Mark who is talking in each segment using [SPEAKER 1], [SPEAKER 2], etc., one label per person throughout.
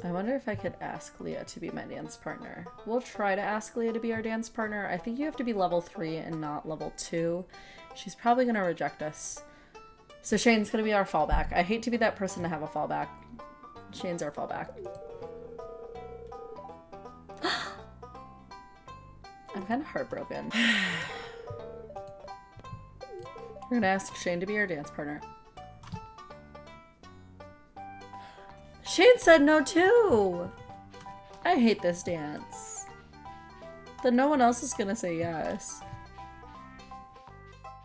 [SPEAKER 1] I wonder if I could ask Leah to be my dance partner. We'll try to ask Leah to be our dance partner. I think you have to be level 3 and not level 2. She's probably going to reject us. So Shane's going to be our fallback. I hate to be that person to have a fallback. Shane's our fallback. I'm kind of heartbroken. We're going to ask Shane to be our dance partner. Shane said no too! I hate this dance. Then no one else is gonna say yes.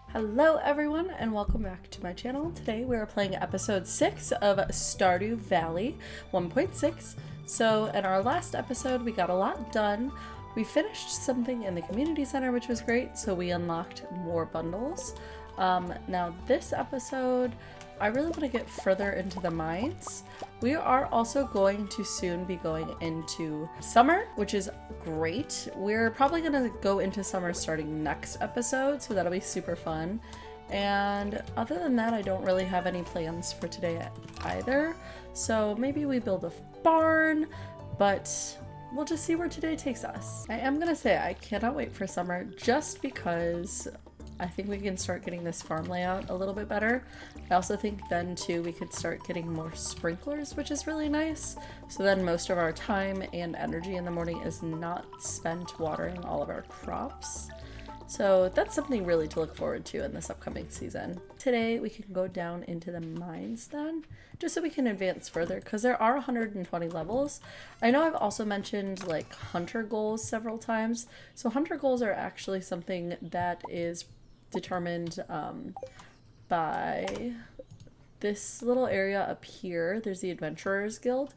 [SPEAKER 1] Hello everyone and welcome back to my channel. Today we are playing episode 6 of Stardew Valley 1.6. So in our last episode we got a lot done. We finished something in the community center which was great, so we unlocked more bundles. Now this episode I really want to get further into the mines. We are also going to soon be going into summer, which is great. We're probably going to go into summer starting next episode, so that'll be super fun. And other than that, I don't really have any plans for today either. So maybe we build a barn, but we'll just see where today takes us. I am going to say I cannot wait for summer just because I think we can start getting this farm layout a little bit better. I also think then too we could start getting more sprinklers, which is really nice. So then most of our time and energy in the morning is not spent watering all of our crops. So that's something really to look forward to in this upcoming season. Today we can go down into the mines then, just so we can advance further, because there are 120 levels. I know I've also mentioned like hunter goals several times. So hunter goals are actually something that is determined by this little area up here. There's the Adventurers Guild.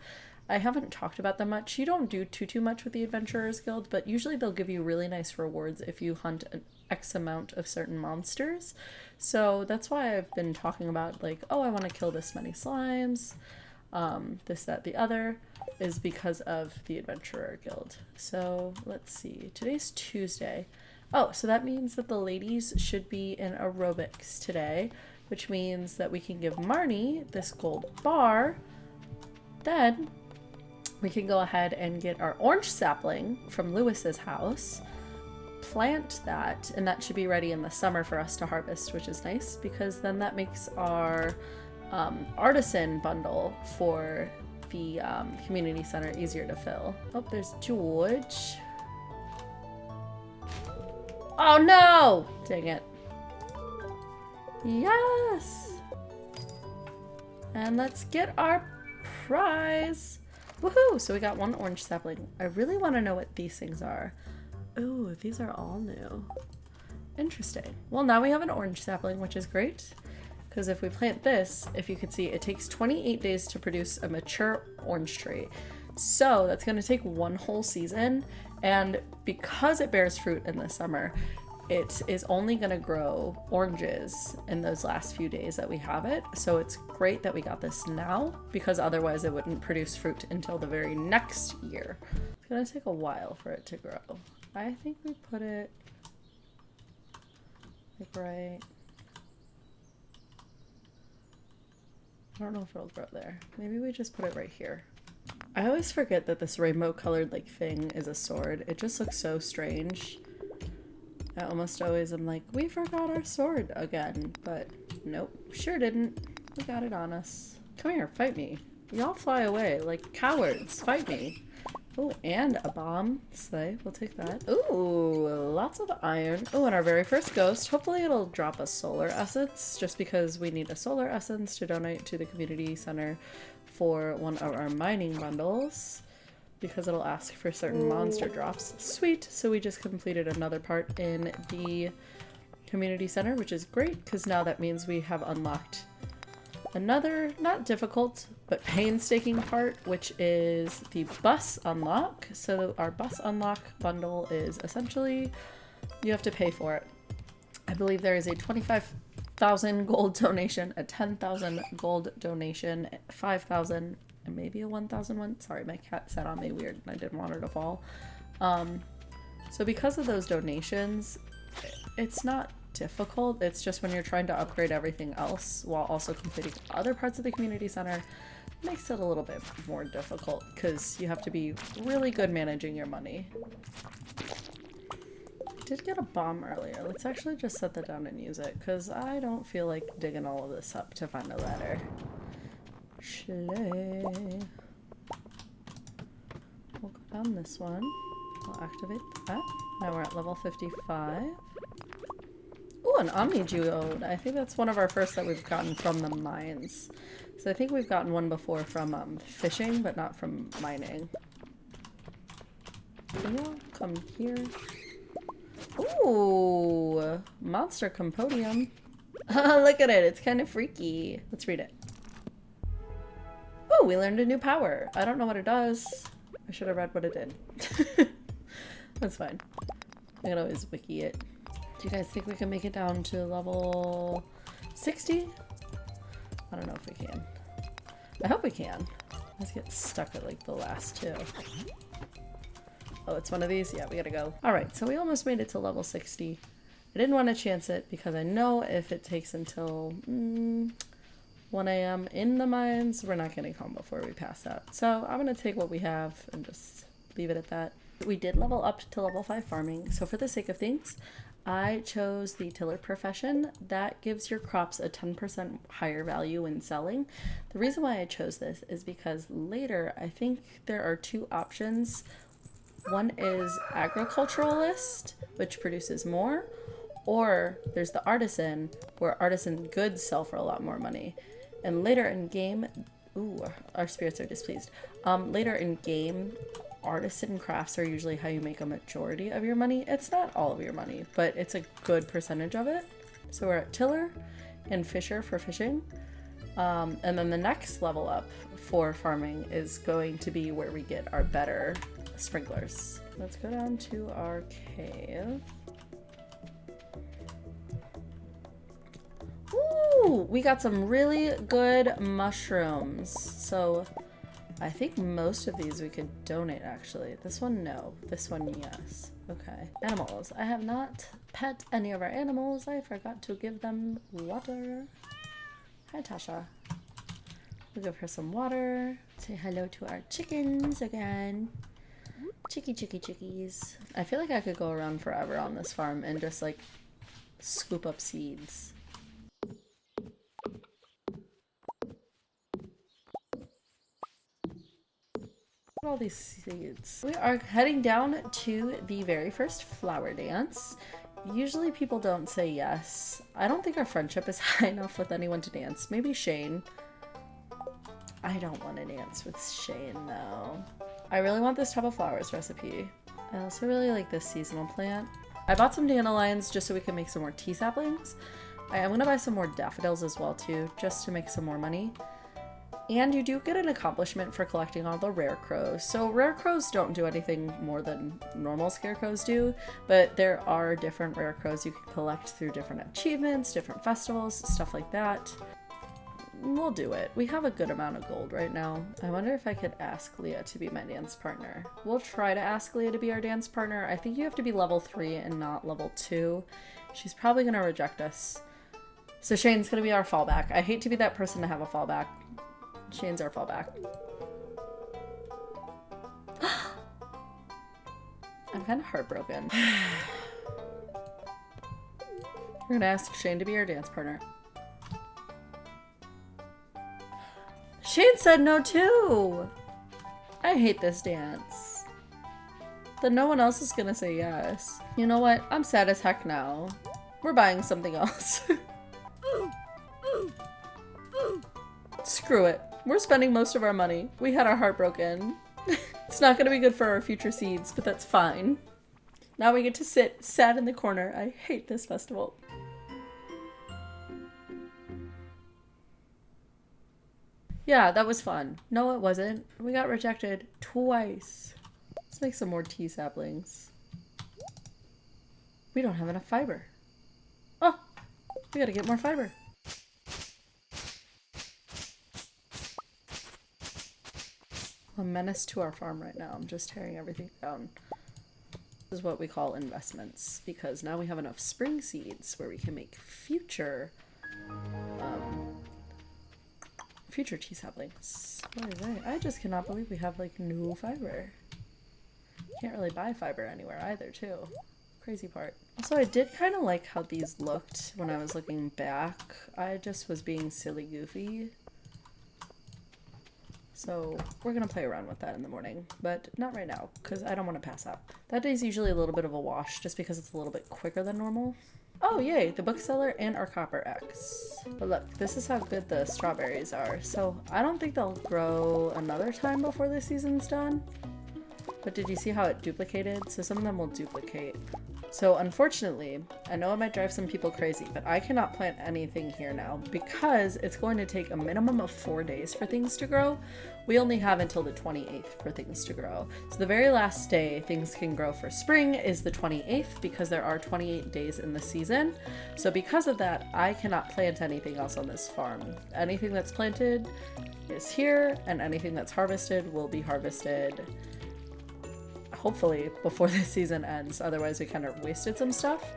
[SPEAKER 1] I haven't talked about them much. You don't do too much with the Adventurers Guild, but usually they'll give you really nice rewards if you hunt an X amount of certain monsters. So that's why I've been talking about like, oh, I want to kill this many slimes, this, that, the other, is because of the Adventurer Guild. So let's see, today's Tuesday. Oh, so that means that the ladies should be in aerobics today, which means that we can give Marnie this gold bar. Then we can go ahead and get our orange sapling from Lewis's house, plant that, and that should be ready in the summer for us to harvest, which is nice because then that makes our artisan bundle for the community center easier to fill. Oh, there's George. Oh no! Dang it. Yes! And let's get our prize! Woohoo! So we got one orange sapling. I really want to know what these things are. Ooh, these are all new. Interesting. Well, now we have an orange sapling, which is great. Because if we plant this, if you could see, it takes 28 days to produce a mature orange tree. So that's going to take one whole season. And because it bears fruit in the summer, it is only going to grow oranges in those last few days that we have it. So it's great that we got this now, because otherwise it wouldn't produce fruit until the very next year. It's going to take a while for it to grow. I think we put it like right... I don't know if it'll grow there. Maybe we just put it right here. I always forget that this rainbow colored like thing is a sword. It just looks so strange. I almost always am like, we forgot our sword again, but nope, sure didn't. We got it on us. Come here, fight me. Y'all fly away like cowards. Fight me. Oh, and a bomb. Slay, we'll take that. Ooh, lots of iron. Oh, and our very first ghost. Hopefully it'll drop a solar essence, just because we need a solar essence to donate to the community center for one of our mining bundles, because it'll ask for certain monster drops. Sweet. So we just completed another part in the community center, which is great, because now that means we have unlocked another, not difficult, but painstaking part, which is the bus unlock. So our bus unlock bundle is essentially, you have to pay for it. I believe there is a 25,000 gold donation, a 10,000 gold donation, 5,000, and maybe a 1,000 one. Sorry, my cat sat on me weird and I didn't want her to fall. So because of those donations, it's not difficult. It's just when you're trying to upgrade everything else while also completing other parts of the community center, makes it a little bit more difficult because you have to be really good managing your money. I did get a bomb earlier. Let's actually just set that down and use it because I don't feel like digging all of this up to find a ladder. Schley. We'll go down this one. We'll activate that. Now we're at level 55. Ooh, an Omni Geode. I think that's one of our first that we've gotten from the mines. So I think we've gotten one before from fishing, but not from mining. Can you come here? Ooh, Monster Compodium. Look at it, it's kind of freaky. Let's read it. Oh, we learned a new power. I don't know what it does. I should have read what it did. That's fine. I can always wiki it. Do you guys think we can make it down to level 60? I don't know if we can. I hope we can. Let's get stuck at like the last two. Oh, it's one of these? Yeah, we gotta go. Alright, so we almost made it to level 60. I didn't want to chance it because I know if it takes until 1 AM in the mines, we're not getting home before we pass out. So I'm gonna take what we have and just leave it at that. We did level up to level 5 farming, so for the sake of things, I chose the tiller profession. That gives your crops a 10% higher value when selling. The reason why I chose this is because later I think there are 2 options. One is agriculturalist, which produces more, or there's the artisan, where artisan goods sell for a lot more money. And later in game, ooh, our spirits are displeased. Later in game, artisan crafts are usually how you make a majority of your money. It's not all of your money, but it's a good percentage of it. So we're at tiller and fisher for fishing. And then the next level up for farming is going to be where we get our better sprinklers. Let's go down to our cave. Ooh, we got some really good mushrooms. So I think most of these we could donate actually. This one, no. This one, yes. Okay. Animals. I have not pet any of our animals. I forgot to give them water. Hi, Tasha. We'll give her some water. Say hello to our chickens again. Chickies. I feel like I could go around forever on this farm and just like scoop up seeds. All these seeds. We are heading down to the very first flower dance. Usually people don't say yes. I don't think our friendship is high enough with anyone to dance. Maybe Shane. I don't want to dance with Shane though. I really want this tub of flowers recipe. I also really like this seasonal plant. I bought some dandelions just so we can make some more tea saplings. I am gonna buy some more daffodils as well too, just to make some more money. And you do get an accomplishment for collecting all the rare crows. So rare crows don't do anything more than normal scarecrows do, but there are different rare crows you can collect through different achievements, different festivals, stuff like that. We'll do it. We have a good amount of gold right now. I wonder if I could ask Leah to be my dance partner. We'll try to ask Leah to be our dance partner. I think you have to be level 3 and not level 2. She's probably gonna reject us. So Shane's gonna be our fallback. I hate to be that person to have a fallback. Shane's our fallback. I'm kind of heartbroken. We're gonna ask Shane to be our dance partner. Shane said no too! I hate this dance. Then no one else is gonna say yes. You know what? I'm sad as heck now. We're buying something else. Screw it. We're spending most of our money. We had our heart broken. It's not gonna be good for our future seeds, but that's fine. Now we get to sit sad in the corner. I hate this festival. Yeah, that was fun. No, it wasn't. We got rejected twice. Let's make some more tea saplings. We don't have enough fiber. Oh, we gotta get more fiber. A menace to our farm right now. I'm just tearing everything down. This is what we call investments, because now we have enough spring seeds where we can make future Future tea saplings. What is that? I just cannot believe we have like no fiber. Can't really buy fiber anywhere either too. Crazy part. Also, I did kind of like how these looked when I was looking back. I just was being silly goofy. So we're gonna play around with that in the morning, but not right now because I don't want to pass out. That day's usually a little bit of a wash just because it's a little bit quicker than normal. Oh yay, the bookseller and our copper X. But look, this is how good the strawberries are. So I don't think they'll grow another time before this season's done. But did you see how it duplicated? So some of them will duplicate. So unfortunately, I know it might drive some people crazy, but I cannot plant anything here now because it's going to take a minimum of 4 days for things to grow. We only have until the 28th for things to grow. So the very last day things can grow for spring is the 28th because there are 28 days in the season. So because of that, I cannot plant anything else on this farm. Anything that's planted is here, and anything that's harvested will be harvested hopefully before the season ends, otherwise we kind of wasted some stuff.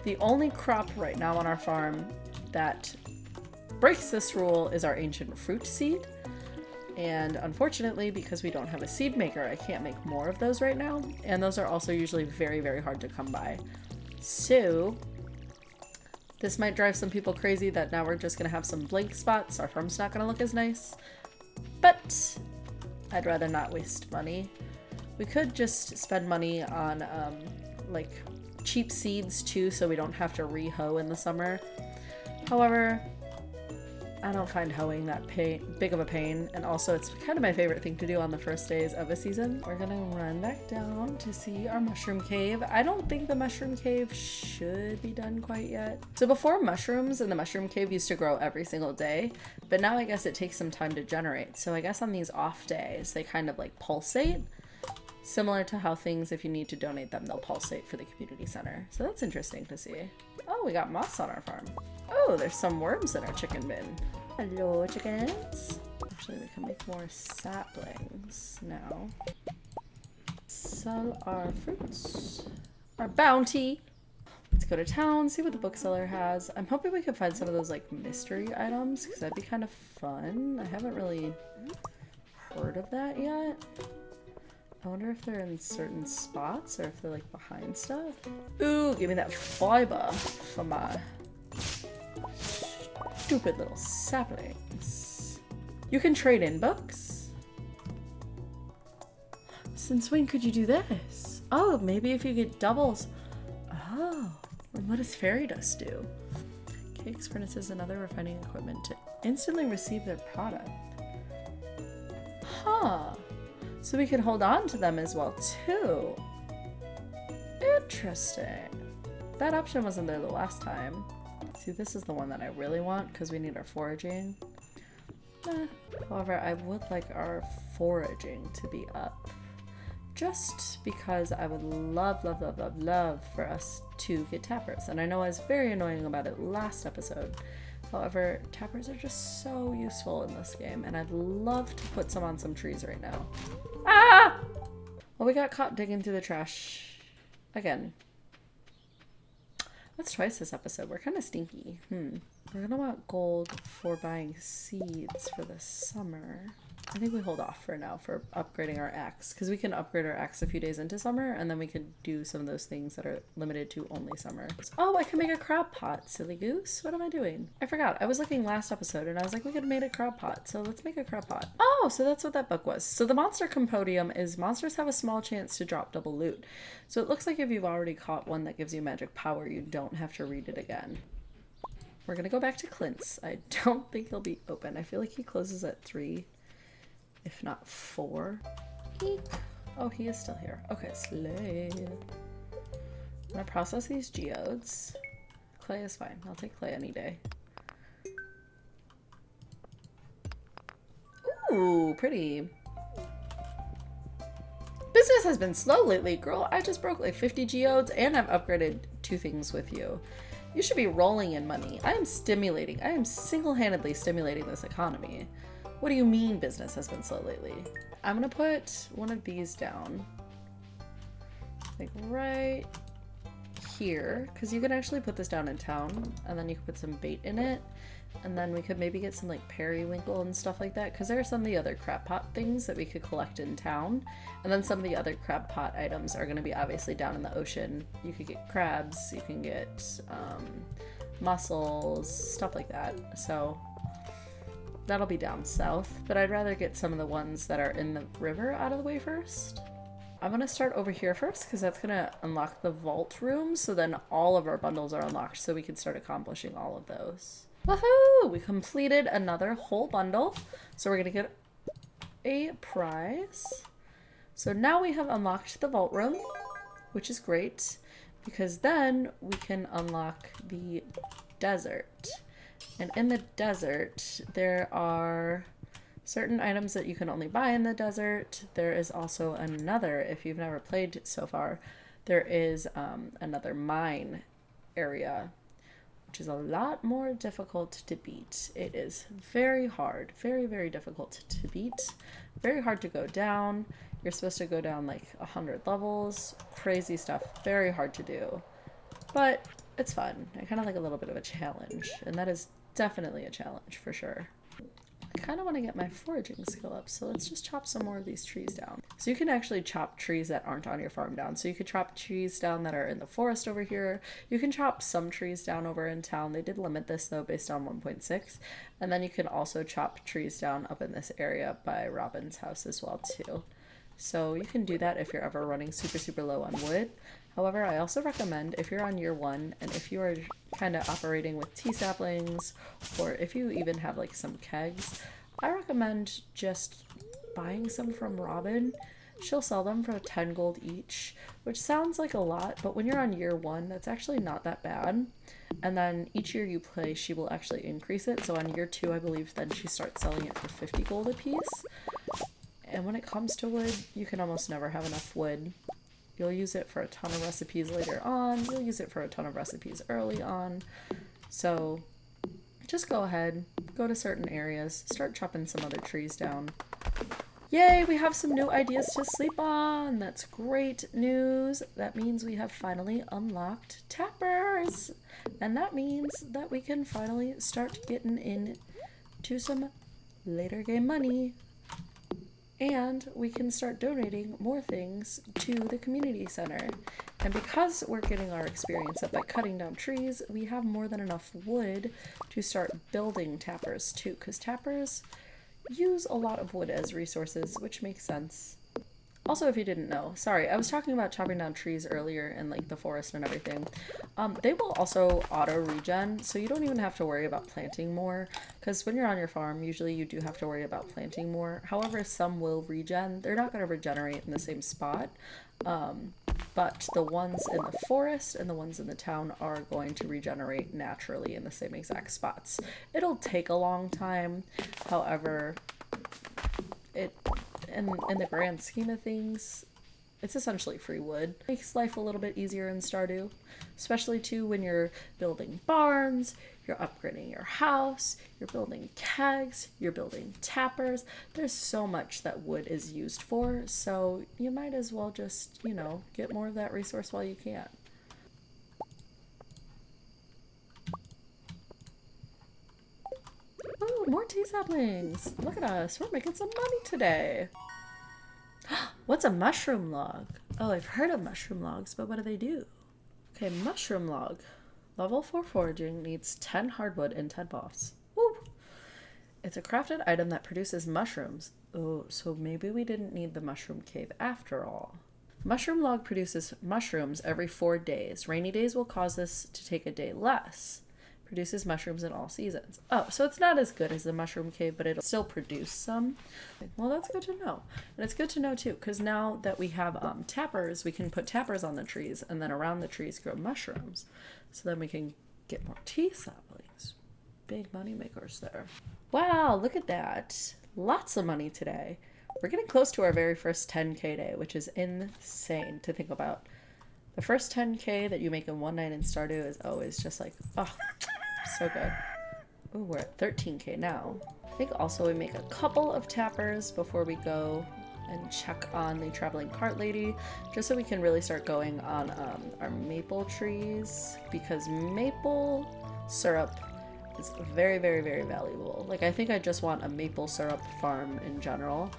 [SPEAKER 1] The only crop right now on our farm that breaks this rule is our ancient fruit seed, and unfortunately because we don't have a seed maker I can't make more of those right now, and those are also usually very, very hard to come by. So this might drive some people crazy that now we're just gonna have some blank spots. Our farm's not gonna look as nice, but I'd rather not waste money. We could just spend money on like cheap seeds too, so we don't have to re-hoe in the summer. However, I don't find hoeing that big of a pain, and also it's kind of my favorite thing to do on the first days of a season. We're gonna run back down to see our mushroom cave. I don't think the mushroom cave should be done quite yet. So before, mushrooms in the mushroom cave used to grow every single day, but now I guess it takes some time to generate. So I guess on these off days, they kind of like pulsate. Similar to how things, if you need to donate them, they'll pulsate for the community center. So that's interesting to see. Oh, we got moss on our farm. Oh, there's some worms in our chicken bin. Hello, chickens. Actually, we can make more saplings now. Sell our fruits. Our bounty. Let's go to town, see what the bookseller has. I'm hoping we can find some of those like mystery items because that'd be kind of fun. I haven't really heard of that yet. I wonder if they're in certain spots or if they're like behind stuff. Ooh, give me that fiber for my stupid little saplings. You can trade in books? Since when could you do this? Oh, maybe if you get doubles. Oh, and what does fairy dust do? Cakes, furnaces, and other refining equipment to instantly receive their product. Huh. So we could hold on to them as well too. Interesting. That option wasn't there the last time. See, this is the one that I really want because we need our foraging. However, I would like our foraging to be up. Just because I would love, love, love, love, love for us to get tappers. And I know I was very annoying about it last episode. However, tappers are just so useful in this game, and I'd love to put some on some trees right now. Ah! Well, we got caught digging through the trash again. That's twice this episode. We're kind of stinky. We're gonna want gold for buying seeds for the summer. I think we hold off for now for upgrading our axe, because we can upgrade our axe a few days into summer, and then we could do some of those things that are limited to only summer. Oh, I can make a crab pot, silly goose. What am I doing? I forgot. I was looking last episode, and I was like, we could have made a crab pot, so let's make a crab pot. Oh, so that's what that book was. So the monster compendium is monsters have a small chance to drop double loot. So it looks like if you've already caught one that gives you magic power, you don't have to read it again. We're gonna go back to Clint's. I don't think he'll be open. I feel like he closes at 3. If not 4. Eek. Oh, he is still here. Okay, slay. I'm gonna process these geodes. Clay is fine. I'll take clay any day. Ooh, pretty. Business has been slow lately, girl. I just broke like 50 geodes and I've upgraded 2 things with you. You should be rolling in money. I am single-handedly stimulating this economy. What do you mean business has been slow lately? I'm gonna put one of these down. Like right here, because you can actually put this down in town and then you can put some bait in it. And then we could maybe get some like periwinkle and stuff like that, because there are some of the other crab pot things that we could collect in town. And then some of the other crab pot items are going to be obviously down in the ocean. You could get crabs, you can get mussels, stuff like that. So that'll be down south, but I'd rather get some of the ones that are in the river out of the way first. I'm going to start over here first because that's going to unlock the vault room, so then all of our bundles are unlocked so we can start accomplishing all of those. Woohoo! We completed another whole bundle, so we're going to get a prize. So now we have unlocked the vault room, which is great because then we can unlock the desert. And in the desert, there are certain items that you can only buy in the desert. There is also another, if you've never played so far, there is another mine area, which is a lot more difficult to beat. It is very hard, very, very difficult to beat, very hard to go down. You're supposed to go down like 100 levels, crazy stuff, very hard to do, but it's fun. I kind of like a little bit of a challenge, and that is definitely a challenge for sure. I kind of want to get my foraging skill up, so let's just chop some more of these trees down. So you can actually chop trees that aren't on your farm down. So you could chop trees down that are in the forest over here. You can chop some trees down over in town. They did limit this though based on 1.6. And then you can also chop trees down up in this area by Robin's house as well too. So you can do that if you're ever running super, super low on wood. However, I also recommend if you're on year 1 and if you are kind of operating with tea saplings, or if you even have like some kegs, I recommend just buying some from Robin. She'll sell them for 10 gold each, which sounds like a lot, but when you're on year 1, that's actually not that bad. And then each year you play, she will actually increase it. So on year 2, I believe, then she starts selling it for 50 gold a piece. And when it comes to wood, you can almost never have enough wood. You'll use it for a ton of recipes later on. You'll use it for a ton of recipes early on. So just go ahead, go to certain areas, start chopping some other trees down. Yay, we have some new ideas to sleep on. That's great news. That means we have finally unlocked tappers. And that means that we can finally start getting into some later game money. And we can start donating more things to the community center. And because we're getting our experience up by cutting down trees, we have more than enough wood to start building tappers too, because tappers use a lot of wood as resources, which makes sense. Also, if you didn't know, sorry, I was talking about chopping down trees earlier in like the forest and everything. They will also auto regen, so you don't even have to worry about planting more, because when you're on your farm, usually you do have to worry about planting more. However, some will regen. They're not going to regenerate in the same spot, but the ones in the forest and the ones in the town are going to regenerate naturally in the same exact spots. It'll take a long time, however, in the grand scheme of things, it's essentially free wood. It makes life a little bit easier in Stardew, especially too when you're building barns, you're upgrading your house, you're building kegs, you're building tappers. There's so much that wood is used for, so you might as well just, you know, get more of that resource while you can. Oh, more tea saplings! Look at us, we're making some money today! What's a mushroom log? Oh, I've heard of mushroom logs, but what do they do? Okay, mushroom log. Level 4 foraging needs 10 hardwood and 10 moss. Woo! It's a crafted item that produces mushrooms. Oh, so maybe we didn't need the mushroom cave after all. Mushroom log produces mushrooms every 4 days. Rainy days will cause this to take a day less. Produces mushrooms in all seasons. Oh, so it's not as good as the mushroom cave, but it'll still produce some. Well, that's good to know. And it's good to know too, because now that we have tappers, we can put tappers on the trees, and then around the trees grow mushrooms. So then we can get more tea saplings. Big money makers there. Wow, look at that. Lots of money today. We're getting close to our very first 10K day, which is insane to think about. The first 10K that you make in one night in Stardew is always just like, oh, so good. Ooh, we're at 13K now. I think also we make a couple of tappers before we go and check on the traveling cart lady, just so we can really start going on our maple trees, because maple syrup is very, very, very valuable. Like, I think I just want a maple syrup farm in general.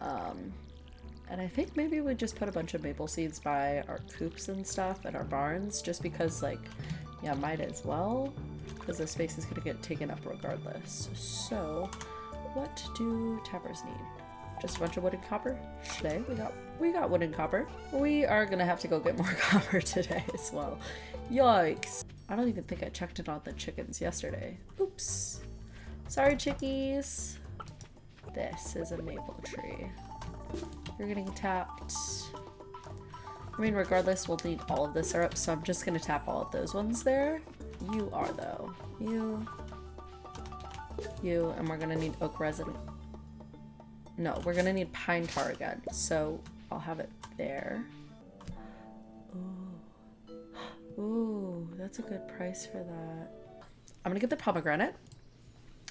[SPEAKER 1] And I think maybe we just put a bunch of maple seeds by our coops and stuff and our barns, just because, like, yeah, might as well, because the space is going to get taken up regardless. So, what do tappers need? Just a bunch of wood and copper? Today we got wood and copper. We are gonna have to go get more copper today as well. Yikes. I don't even think I checked in on the chickens yesterday. Oops. Sorry, chickies. This is a maple tree. You're getting tapped. I mean, regardless, we'll need all of the syrup, so I'm just gonna tap all of those ones there. You are, though. You, and we're gonna need oak resin. No, we're gonna need pine tar again, so I'll have it there. Ooh. Ooh, that's a good price for that. I'm gonna get the pomegranate,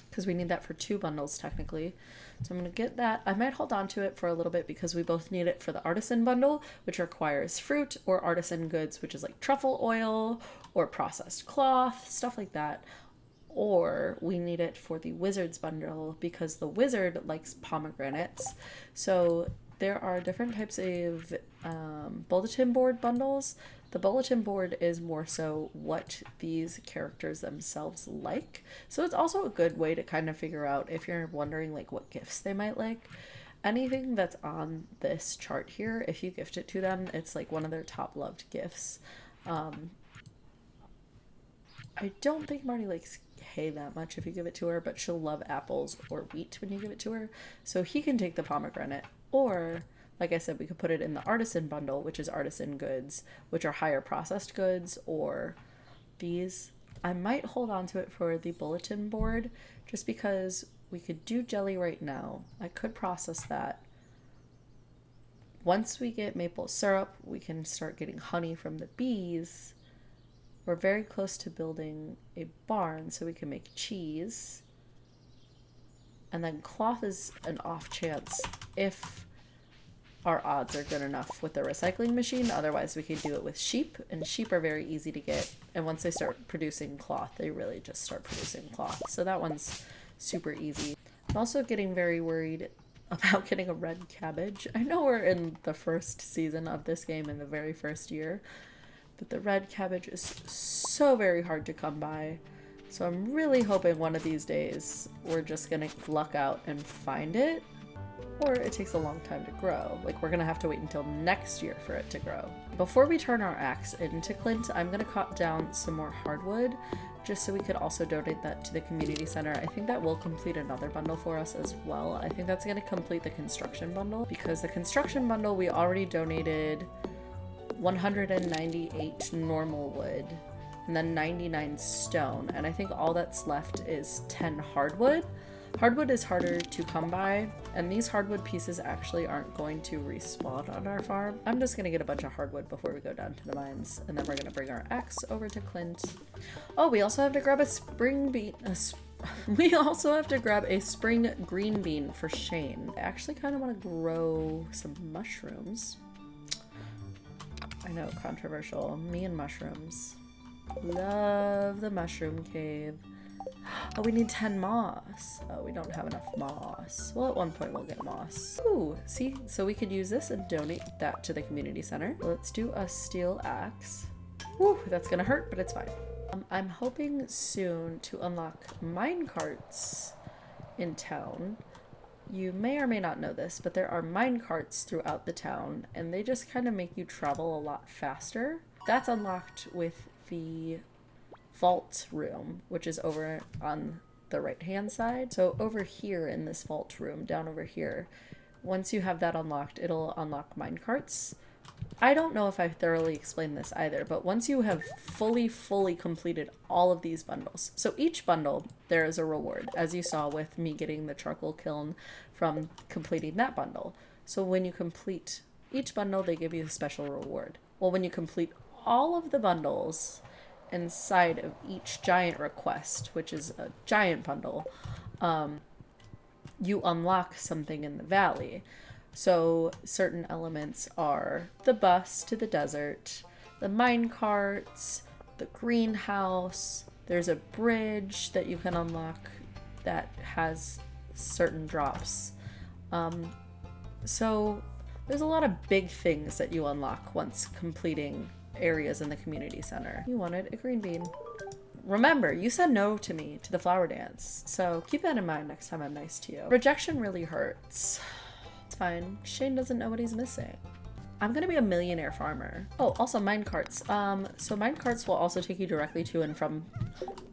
[SPEAKER 1] because we need that for 2 bundles technically. So I'm gonna get that. I might hold on to it for a little bit because we both need it for the artisan bundle, which requires fruit or artisan goods, which is like truffle oil or processed cloth, stuff like that. Or we need it for the wizard's bundle because the wizard likes pomegranates. So there are different types of bulletin board bundles. The bulletin board is more so what these characters themselves like. So it's also a good way to kind of figure out if you're wondering like what gifts they might like. Anything that's on this chart here, if you gift it to them, it's like one of their top loved gifts. I don't think Marty likes hay that much if you give it to her, but she'll love apples or wheat when you give it to her. So he can take the pomegranate, or like I said, we could put it in the artisan bundle, which is artisan goods, which are higher processed goods, or these. I might hold on to it for the bulletin board just because we could do jelly right now. I could process that. Once we get maple syrup, we can start getting honey from the bees. We're very close to building a barn so we can make cheese. And then cloth is an off chance if our odds are good enough with the recycling machine. Otherwise, we could do it with sheep, and sheep are very easy to get. And once they start producing cloth, they really just start producing cloth. So that one's super easy. I'm also getting very worried about getting a red cabbage. I know we're in the first season of this game in the very first year, but the red cabbage is so very hard to come by. So I'm really hoping one of these days we're just gonna luck out and find it, or it takes a long time to grow. Like, we're gonna have to wait until next year for it to grow. Before we turn our axe into Clint, I'm gonna cut down some more hardwood just so we could also donate that to the community center. I think that will complete another bundle for us as well. I think that's gonna complete the construction bundle, because the construction bundle we already donated 198 normal wood and then 99 stone, and I think all that's left is 10 hardwood. Hardwood is harder to come by, and these hardwood pieces actually aren't going to respawn on our farm. I'm just gonna get a bunch of hardwood before we go down to the mines, and then we're gonna bring our axe over to Clint. Oh, we also have to grab a spring bean. We also have to grab a spring green bean for Shane. I actually kind of want to grow some mushrooms. I know, controversial. Me and mushrooms. Love the mushroom cave. Oh, we need 10 moss. Oh, we don't have enough moss. Well, at one point we'll get moss. Ooh, see? So we could use this and donate that to the community center. Let's do a steel axe. Whew, that's gonna hurt, but it's fine. I'm hoping soon to unlock mine carts in town. You may or may not know this, but there are mine carts throughout the town, and they just kind of make you travel a lot faster. That's unlocked with the vault room, which is over on the right hand side. So over here in this vault room, down over here, once you have that unlocked, it'll unlock mine carts. I don't know if I thoroughly explained this either, but once you have fully completed all of these bundles, so each bundle there is a reward, as you saw with me getting the charcoal kiln from completing that bundle. So when you complete each bundle, they give you a special reward. Well, when you complete all of the bundles inside of each giant request, which is a giant bundle, you unlock something in the valley. So certain elements are the bus to the desert, the mine carts, the greenhouse, There's a bridge that you can unlock that has certain drops. So there's a lot of big things that you unlock once completing areas in the community center. You wanted a green bean. Remember, you said no to me to the flower dance, so keep that in mind next time I'm nice to you. Rejection really hurts. It's fine. Shane doesn't know what he's missing. I'm gonna be a millionaire farmer. Oh, also mine carts. So mine carts will also take you directly to and from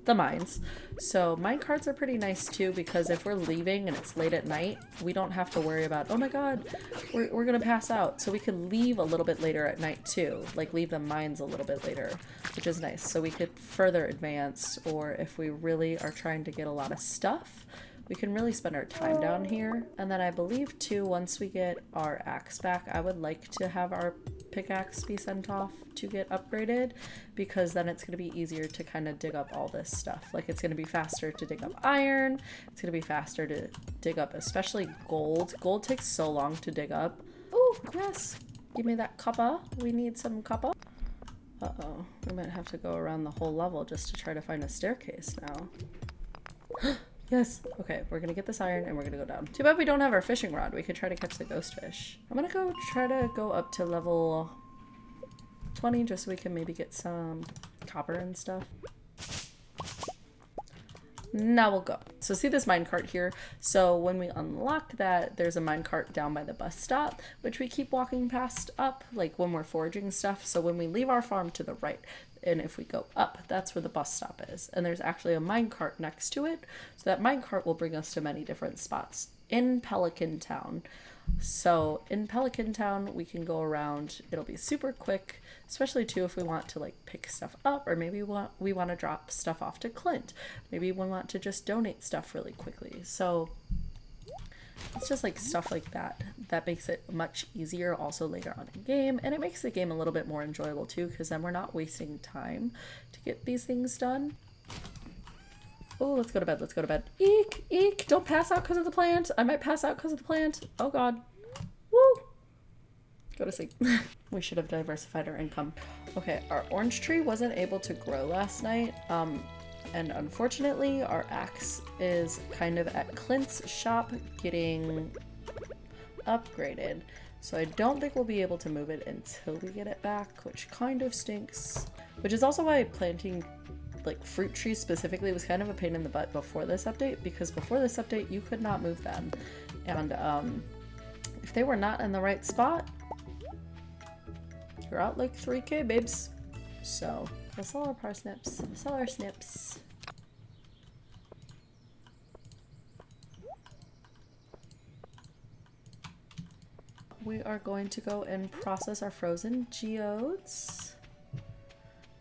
[SPEAKER 1] the mines. So mine carts are pretty nice too, because if we're leaving and it's late at night, we don't have to worry about, oh my god, we're gonna pass out. So we could leave a little bit later at night too, like leave the mines a little bit later, which is nice. So we could further advance, or if we really are trying to get a lot of stuff, we can really spend our time down here. And then I believe too, once we get our axe back, I would like to have our pickaxe be sent off to get upgraded, because then it's going to be easier to kind of dig up all this stuff. Like it's going to be faster to dig up iron. It's going to be faster to dig up, especially gold. Gold takes so long to dig up. Oh, yes. Give me that copper. We need some copper. Uh-oh. We might have to go around the whole level just to try to find a staircase now. Yes. Okay, we're gonna get this iron and we're gonna go down. Too bad we don't have our fishing rod. We could try to catch the ghost fish. I'm gonna try to go up to level 20 just so we can maybe get some copper and stuff. Now we'll go. So see this minecart here? So when we unlock that, there's a minecart down by the bus stop, which we keep walking past up, like when we're foraging stuff. So when we leave our farm to the right, and if we go up, that's where the bus stop is. And there's actually a minecart next to it. So that minecart will bring us to many different spots in Pelican Town. So in Pelican Town, we can go around. It'll be super quick, especially too if we want to like pick stuff up, or maybe we want to drop stuff off to Clint. Maybe we want to just donate stuff really quickly. So it's just like stuff like that that makes it much easier also later on in game, and it makes the game a little bit more enjoyable too, because then we're not wasting time to get these things done. Oh, let's go to bed. Let's go to bed. Eek, eek. Don't pass out because of the plant. I might pass out because of the plant. Oh god. Woo. Go to sleep. We should have diversified our income. Okay, our orange tree wasn't able to grow last night. And unfortunately, our axe is kind of at Clint's shop getting upgraded. So I don't think we'll be able to move it until we get it back, which kind of stinks. Which is also why planting like fruit trees specifically was kind of a pain in the butt before this update, because before this update you could not move them. And if they were not in the right spot, you're out like 3K, babes. So we'll sell our parsnips, sell our snips. We are going to go and process our frozen geodes.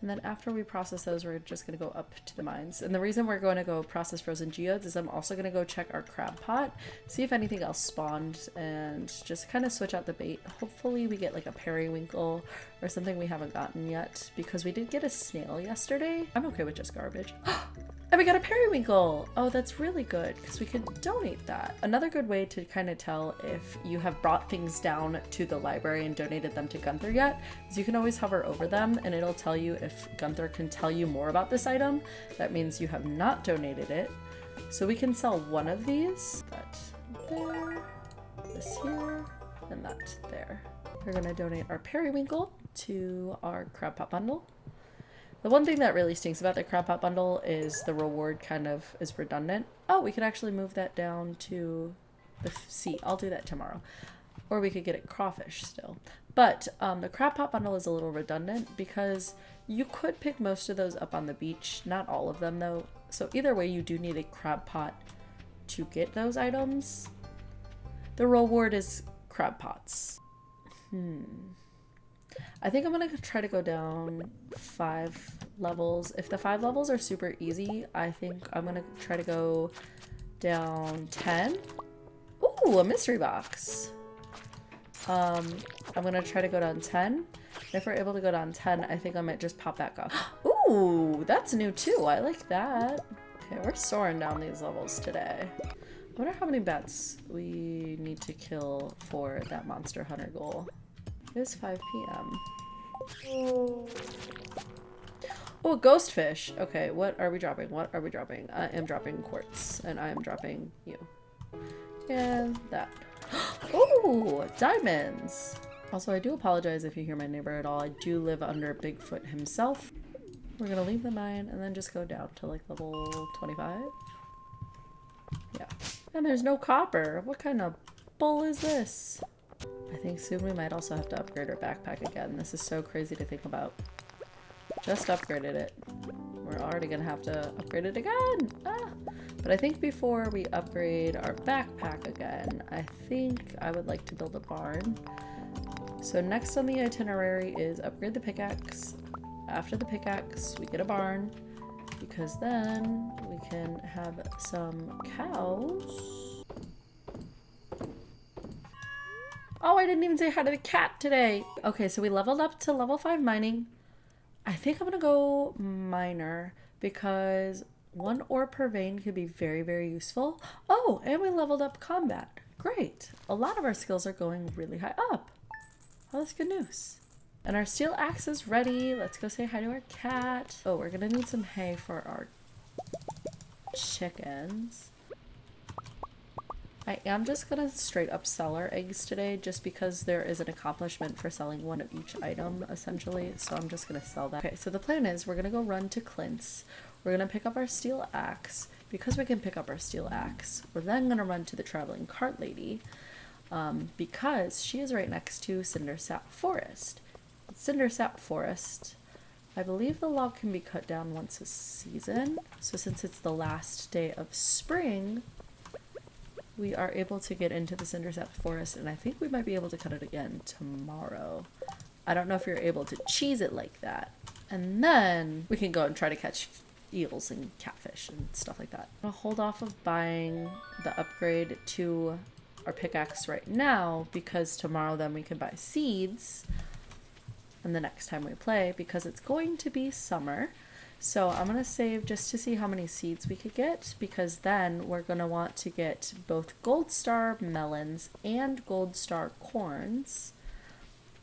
[SPEAKER 1] And then after we process those, we're just going to go up to the mines. And the reason we're going to go process frozen geodes is I'm also going to go check our crab pot, see if anything else spawned, and just kind of switch out the bait. Hopefully we get like a periwinkle or something we haven't gotten yet, because we did get a snail yesterday. I'm okay with just garbage. And we got a periwinkle! Oh, that's really good, because we could donate that. Another good way to kind of tell if you have brought things down to the library and donated them to Gunther yet is you can always hover over them and it'll tell you if Gunther can tell you more about this item. That means you have not donated it. So we can sell one of these. That there, this here, and that there. We're gonna donate our periwinkle to our crab pot bundle. The one thing that really stinks about the crab pot bundle is the reward kind of is redundant. Oh, we could actually move that down to the sea. I'll do that tomorrow. Or we could get it crawfish still. But the crab pot bundle is a little redundant because you could pick most of those up on the beach. Not all of them though. So either way, you do need a crab pot to get those items. The reward is crab pots. I think I'm gonna try to go down 5 levels. If the 5 levels are super easy, I think I'm gonna try to go down 10. Ooh, a mystery box. I'm gonna try to go down 10. If we're able to go down 10, I think I might just pop back up. Ooh, that's new too. I like that. Okay, we're soaring down these levels today. I wonder how many bats we need to kill for that monster hunter goal. It is 5 p.m. Oh, a ghost fish. Okay, what are we dropping? What are we dropping? I am dropping quartz, and I am dropping you. And that. Oh, diamonds. Also, I do apologize if you hear my neighbor at all. I do live under Bigfoot himself. We're gonna leave the mine and then just go down to like level 25. Yeah. And there's no copper. What kind of bull is this? I think soon we might also have to upgrade our backpack again. This is so crazy to think about. Just upgraded it. We're already gonna have to upgrade it again. Ah. But I think before we upgrade our backpack again, I think I would like to build a barn. So next on the itinerary is upgrade the pickaxe. After the pickaxe, we get a barn, because then we can have some cows. Oh, I didn't even say hi to the cat today. Okay, so we leveled up to level 5 mining. I think I'm gonna go miner because 1 ore per vein could be very, very useful. Oh, and we leveled up combat. Great. A lot of our skills are going really high up. Oh, that's good news. And our steel axe is ready. Let's go say hi to our cat. Oh, we're gonna need some hay for our chickens. I am just gonna straight up sell our eggs today just because there is an accomplishment for selling 1 of each item essentially. So I'm just gonna sell that. Okay, so the plan is we're gonna go run to Clint's. We're gonna pick up our steel axe. Because we can pick up our steel axe, we're then gonna run to the traveling cart lady because she is right next to Cindersap Forest. Cindersap Forest, I believe the log can be cut down once a season. So since it's the last day of spring, we are able to get into the Cindersap Forest, and I think we might be able to cut it again tomorrow. I don't know if you're able to cheese it like that. And then we can go and try to catch eels and catfish and stuff like that. I'm gonna hold off of buying the upgrade to our pickaxe right now because tomorrow then we can buy seeds and the next time we play because it's going to be summer. So I'm gonna save just to see how many seeds we could get because then we're gonna want to get both gold star melons and gold star corns.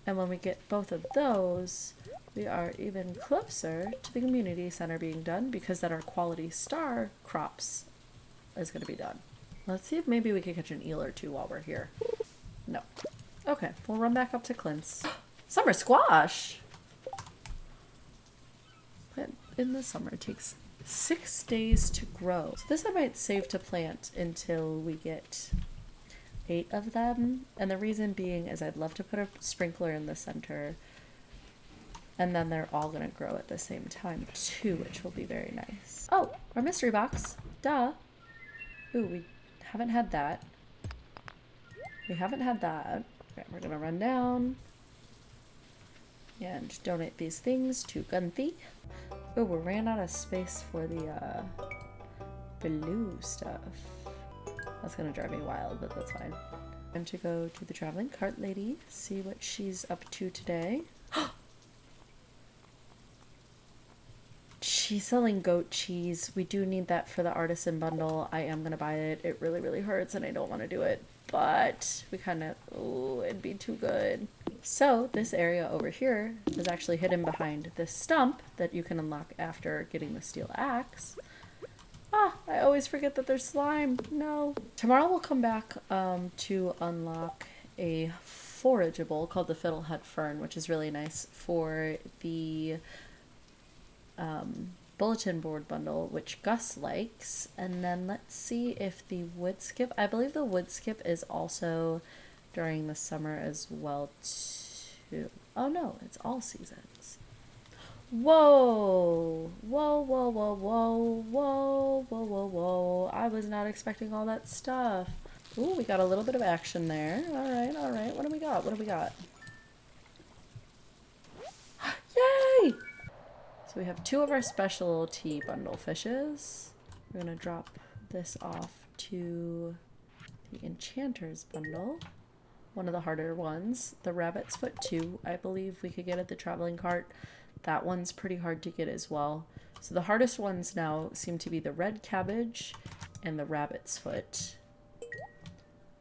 [SPEAKER 1] And when we get both of those, we are even closer to the community center being done because then our quality star crops is going to be done. Let's see if maybe we could catch an eel or two while we're here. No. Okay, we'll run back up to Clint's. Summer squash! Plant in the summer. It takes 6 days to grow. So this I might save to plant until we get 8 of them. And the reason being is I'd love to put a sprinkler in the center. And then they're all gonna grow at the same time too, which will be very nice. Oh, our mystery box. Duh. Ooh, we haven't had that. We haven't had that. Okay, we're gonna run down and donate these things to Gunthy. Oh, we ran out of space for the blue stuff. That's gonna drive me wild, but that's fine. Time to go to the traveling cart lady, see what she's up to today. She's selling goat cheese. We do need that for the artisan bundle. I am gonna buy it. It really, really hurts and I don't want to do it. But we kind of, oh, it'd be too good. So this area over here is actually hidden behind this stump that you can unlock after getting the steel axe. Ah, I always forget that there's slime. No. Tomorrow we'll come back to unlock a forageable called the Fiddlehead Fern, which is really nice for the bulletin board bundle, which Gus likes. And then let's see if the wood skip, I believe the wood skip is also during the summer as well too. Oh no, it's all seasons. Whoa, whoa, whoa, whoa, whoa, whoa, whoa, whoa, whoa. I was not expecting all that stuff. Ooh, we got a little bit of action there. All right, all right. What do we got? What do we got? Yay! So we have 2 of our specialty bundle fishes. We're gonna drop this off to the enchanter's bundle. One of the harder ones. The rabbit's foot 2, I believe we could get at the traveling cart. That one's pretty hard to get as well. So the hardest ones now seem to be the red cabbage and the rabbit's foot.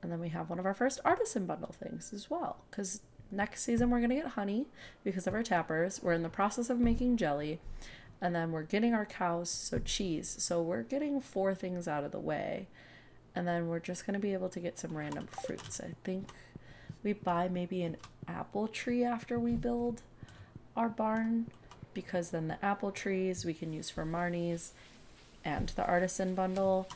[SPEAKER 1] And then we have one of our first artisan bundle things as well, because next season we're going to get honey because of our tappers. We're in the process of making jelly. And then we're getting our cows, so cheese. So we're getting 4 things out of the way. And then we're just going to be able to get some random fruits. I think we buy maybe an apple tree after we build our barn, because then the apple trees we can use for Marnie's and the artisan bundle.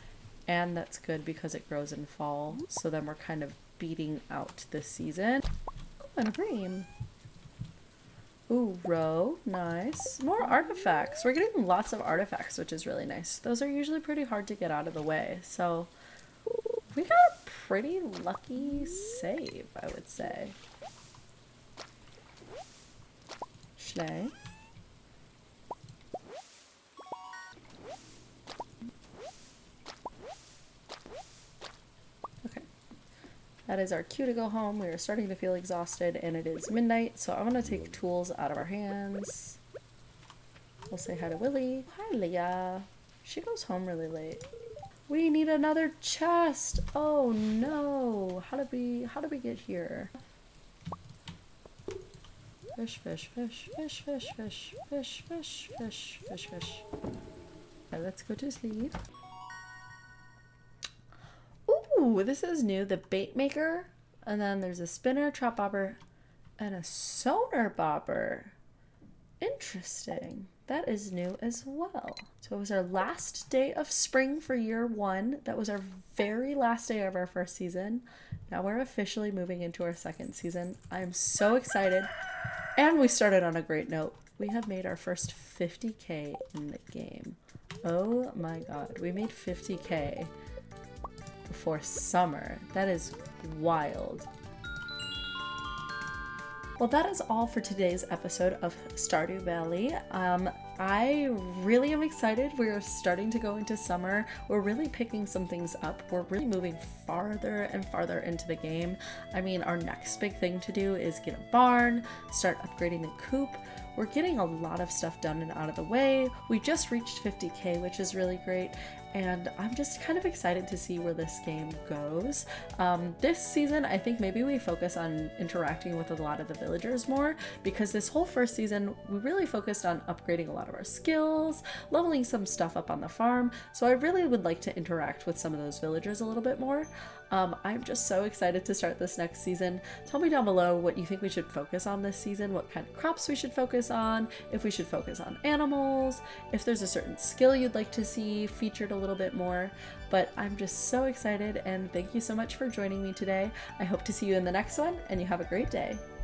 [SPEAKER 1] And that's good because it grows in fall. So then we're kind of beating out this season. Oh, and a cream. Ooh, row. Nice. More artifacts. We're getting lots of artifacts, which is really nice. Those are usually pretty hard to get out of the way. So we got a pretty lucky save, I would say. Schley. That is our cue to go home. We are starting to feel exhausted and it is midnight, so I'm going to take tools out of our hands. We'll say hi to Willie. Hi, Leah. She goes home really late. We need another chest. Oh no. How did we get here? Fish, fish, fish, fish, fish, fish, fish, fish, fish, fish, fish. Okay, let's go to sleep. Ooh, this is new. The bait maker, and then there's a spinner, trap bobber, and a sonar bobber. Interesting. That is new as well. So it was our last day of spring for year 1. That was our very last day of our first season. Now we're officially moving into our second season. I am so excited. And we started on a great note. We have made our first 50K in the game. Oh my god. We made 50K before summer. That is wild. Well, that is all for today's episode of Stardew Valley. I really am excited. We're starting to go into summer. We're really picking some things up. We're really moving farther and farther into the game. I mean, our next big thing to do is get a barn, start upgrading the coop. We're getting a lot of stuff done and out of the way. We just reached 50K, which is really great. And I'm just kind of excited to see where this game goes. This season, I think maybe we focus on interacting with a lot of the villagers more, because this whole first season, we really focused on upgrading a lot of our skills, leveling some stuff up on the farm. So I really would like to interact with some of those villagers a little bit more. I'm just so excited to start this next season. Tell me down below what you think we should focus on this season, what kind of crops we should focus on, if we should focus on animals, if there's a certain skill you'd like to see featured a little bit more. But I'm just so excited, and thank you so much for joining me today. I hope to see you in the next one, and you have a great day.